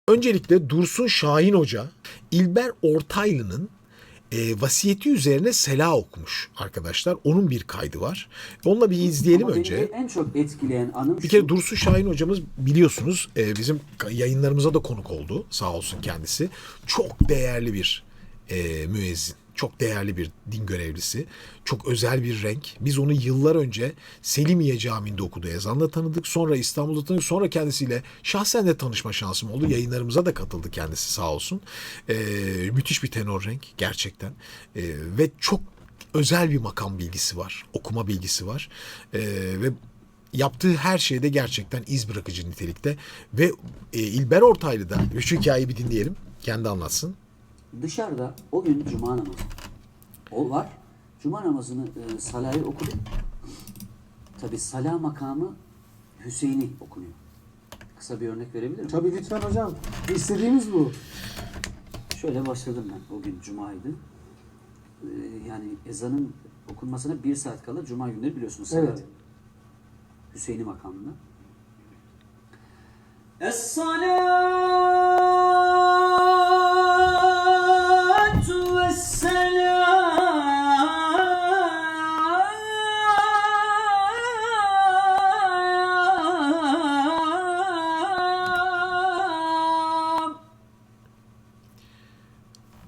Öncelikle Dursun Şahin Hoca, İlber Ortaylı'nın vasiyeti üzerine sela okumuş arkadaşlar. Onun bir kaydı var. Onunla bir izleyelim Ama önce. beni en çok etkileyen anım Bir şu. kere Dursun Şahin hocamız biliyorsunuz bizim yayınlarımıza da konuk oldu. Sağ olsun kendisi. Çok değerli bir müezzin. Çok değerli bir din görevlisi. Çok özel bir renk. Biz onu yıllar önce Selimiye Camii'nde okudu ezanla tanıdık. Sonra İstanbul'da tanıdık. Sonra kendisiyle şahsen de tanışma şansım oldu. Yayınlarımıza da katıldı kendisi sağ olsun. Müthiş bir tenor renk gerçekten. Ve çok özel bir makam bilgisi var. Okuma bilgisi var. Ve yaptığı her şeyde gerçekten iz bırakıcı nitelikte. Ve İlber Ortaylı'da şu hikayeyi bir dinleyelim. Kendi anlatsın. Dışarıda o gün cuma namazı. O var. Cuma namazını Salah'ı okudum. Tabi Salah makamı Hüseyin'i okunuyor. Kısa bir örnek verebilir miyim? Tabii lütfen hocam. İstediğimiz bu. Şöyle başladım ben. O gün cumaydı. Yani ezanın okunmasına 1 saat kala cuma günleri biliyorsunuz. Salah Evet. Hüseyin'i makamında. Es-salatu vesselam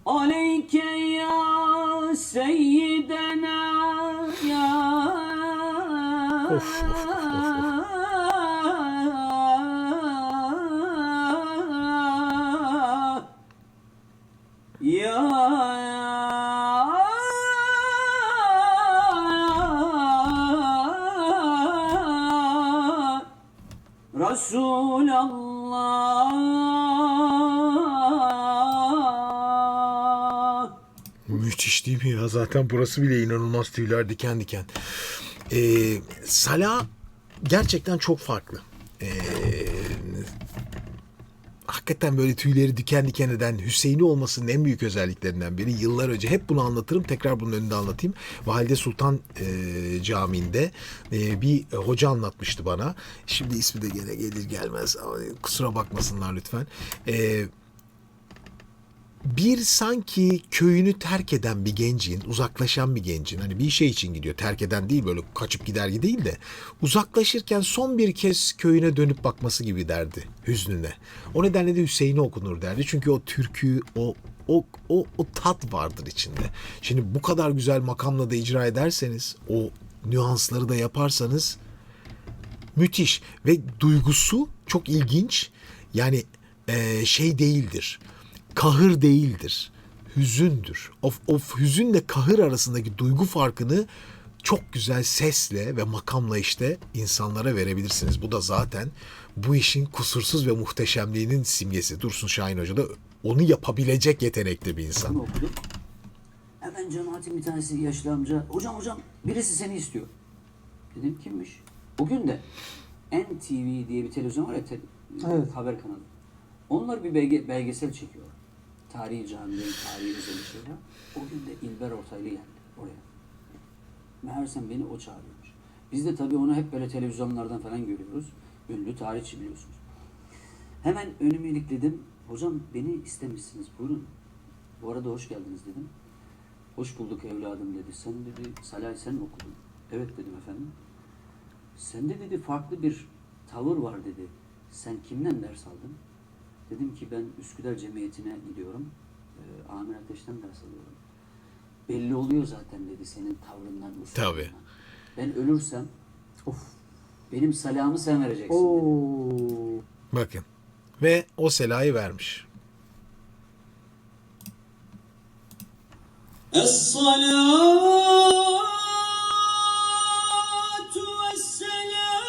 aleyke ya seyyidena ya Of, of, of, of, of. Ya Resulallah. Müthiş değil mi ya? Zaten burası bile inanılmaz tüyler diken diken. Salah gerçekten çok farklı. Hakikaten böyle tüyleri diken diken eden Hüseyin'i olmasının en büyük özelliklerinden biri. Yıllar önce hep bunu anlatırım. Tekrar bunun önünde anlatayım. Valide Sultan Camii'nde bir hoca anlatmıştı bana. Şimdi ismi de gene gelir gelmez. Ama kusura bakmasınlar lütfen. Bir sanki köyünü terk eden bir gencin, uzaklaşan bir gencin, hani bir şey için gidiyor, terk eden değil, böyle kaçıp gider gibi değil de uzaklaşırken son bir kez köyüne dönüp bakması gibi derdi hüznüne. O nedenle de Hüseyin'i okunur derdi. Çünkü o türkü, o tat vardır içinde. Şimdi bu kadar güzel makamla da icra ederseniz, o nüansları da yaparsanız müthiş ve duygusu çok ilginç. Yani şey değildir. Kahır değildir. Hüzündür. O hüzünle kahır arasındaki duygu farkını çok güzel sesle ve makamla işte insanlara verebilirsiniz. Bu da zaten bu işin kusursuz ve muhteşemliğinin simgesi. Dursun Şahin Hoca da onu yapabilecek yetenekli bir insan. Bunu okudum. Hemen cemaatin bir tanesi yaşlı amca. Hocam birisi seni istiyor. Dedim kimmiş? O gün de NTV diye bir televizyon var ya Evet. haber kanalı. Onlar bir belgesel çekiyor. Tarihi camilerin, tarihi özel şeyler. O gün de İlber Ortaylı geldi oraya. Meğersem beni o çağırıyormuş. Biz de tabii onu hep böyle televizyonlardan falan görüyoruz. Ünlü tarihçi biliyorsunuz. Hemen önümü ilikledim. Hocam beni istemişsiniz buyurun. Bu arada hoş geldiniz dedim. Hoş bulduk evladım dedi. Sen dedi Salih sen mi okudun? Evet dedim efendim. Sende dedi farklı bir tavır var dedi. Sen kimden ders aldın? Dedim ki ben Üsküdar Cemiyeti'ne gidiyorum. Amir Ateş'ten ders alıyorum. Belli oluyor zaten dedi senin tavrından, usluğundan. Tabii. Ben ölürsem benim selamı sen vereceksin dedi. Oo. Bakın. Ve o selayı vermiş. Es-salatu vesselam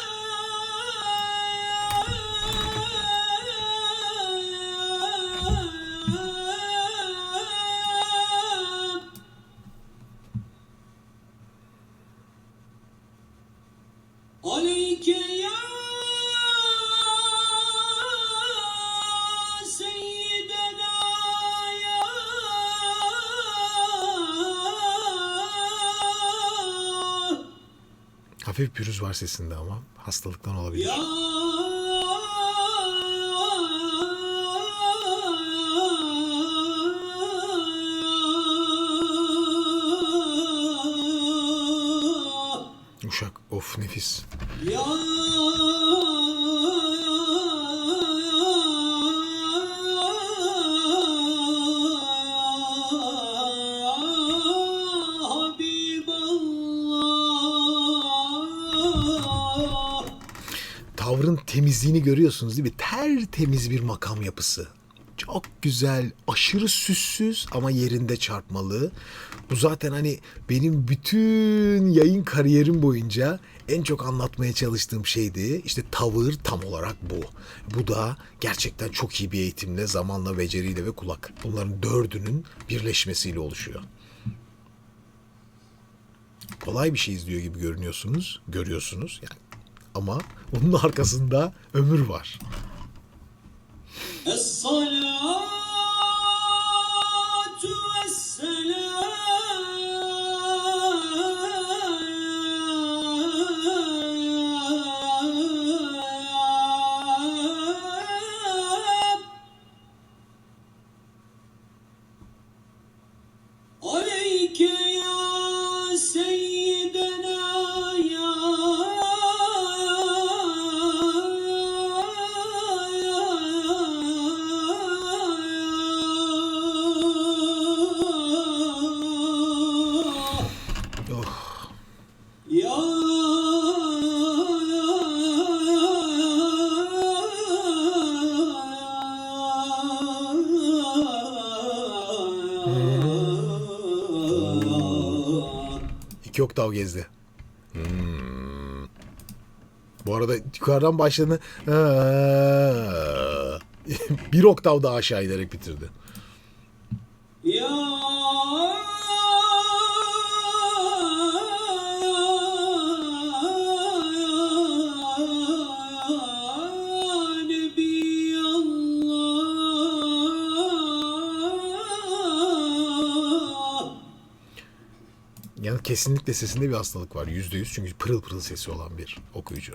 aleyke ya seyyidena ya Hafif pürüz var sesinde ama hastalıktan olabilir. ya Uşak. Of nefis. Ya Habiballah. Tavrın temizliğini görüyorsunuz değil mi? Tertemiz bir makam yapısı. Çok güzel, aşırı süssüz ama yerinde çarpmalı. Bu zaten hani benim bütün yayın kariyerim boyunca en çok anlatmaya çalıştığım şeydi. İşte tavır tam olarak bu. Bu da gerçekten çok iyi bir eğitimle, zamanla, beceriyle ve kulak. Bunların dördünün birleşmesiyle oluşuyor. Kolay bir şey izliyor gibi görüyorsunuz yani. Ama onun arkasında ömür var. Es-salatu vesselam aleyke ya seyyidena ya Oh, ya iki oktav gezdi. Bu arada yukarıdan başladığını bir oktav daha aşağı inerek bitirdi. Ya Nebiyallah. Yani kesinlikle sesinde bir hastalık var. %100 çünkü pırıl pırıl sesi olan bir okuyucu.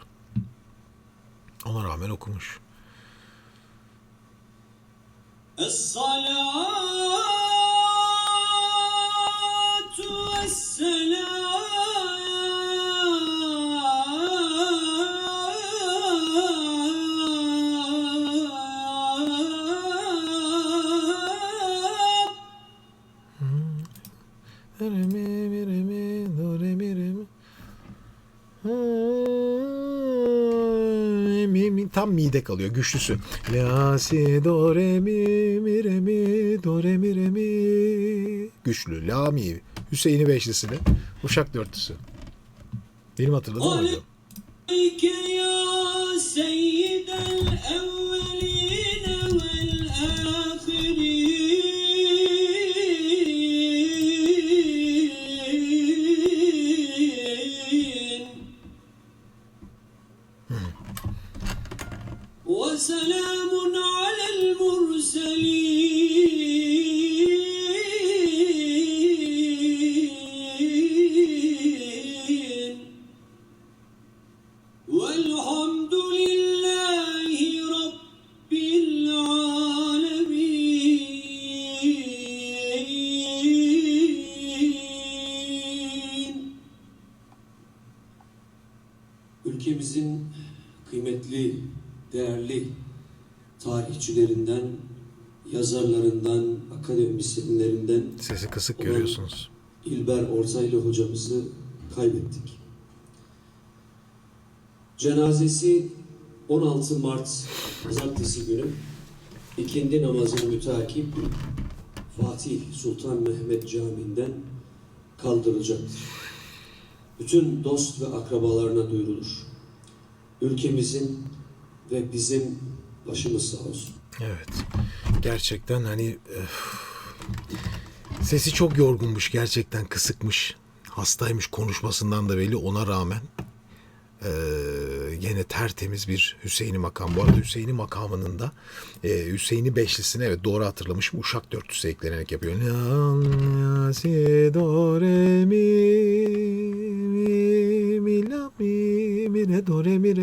Ona rağmen okumuş. Es-salatu vesselam Re mi re mi do re mi re mi. Mi tam mide kalıyor güçlüsü. La si do re mi re mi do re mi re mi. Güçlü la mi. Hüseyin'i beşlisini. Uşak dörtlüsü. Benim hatırladığım oydu. aleyke ya seyyidel evveline vel ahirin ve selamun alel murselin velhamdülillahi rabbil alemin. Ülkemizin kıymetli, değerli tarihçilerinden, yazarlarından, akademisyenlerinden Sesi kısık olan görüyorsunuz. İlber Ortaylı hocamızı kaybettik. Cenazesi 16 Mart Pazartesi günü ikindi namazına mütakip Fatih Sultan Mehmet Camii'nden kaldırılacaktır. Bütün dost ve akrabalarına duyurulur. Ülkemizin ve bizim başımız sağ olsun. Evet. Gerçekten hani sesi çok yorgunmuş. Gerçekten kısıkmış. Hastaymış konuşmasından da belli. Ona rağmen gene tertemiz bir Hüseyin'i makam. Bu arada Hüseyin'i makamının da Hüseyin'i beşlisine evet doğru hatırlamışım. Uşak dörtlüsü eklenerek yapıyor. La, si, do, re, mi, la, mi, re, do, re, mi,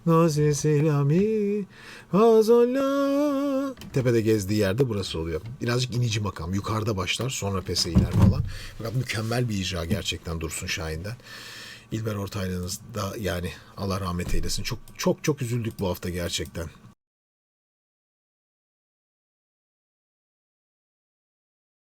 do, si, la, mi, fa, sol, la. Tepede gezdiği yerde burası oluyor. Birazcık inici makam. Yukarıda başlar sonra pese iner falan. Fakat mükemmel bir icra gerçekten Dursun Şahin'den. İlber Ortaylı'nız da yani Allah rahmet eylesin. Çok çok çok üzüldük bu hafta gerçekten.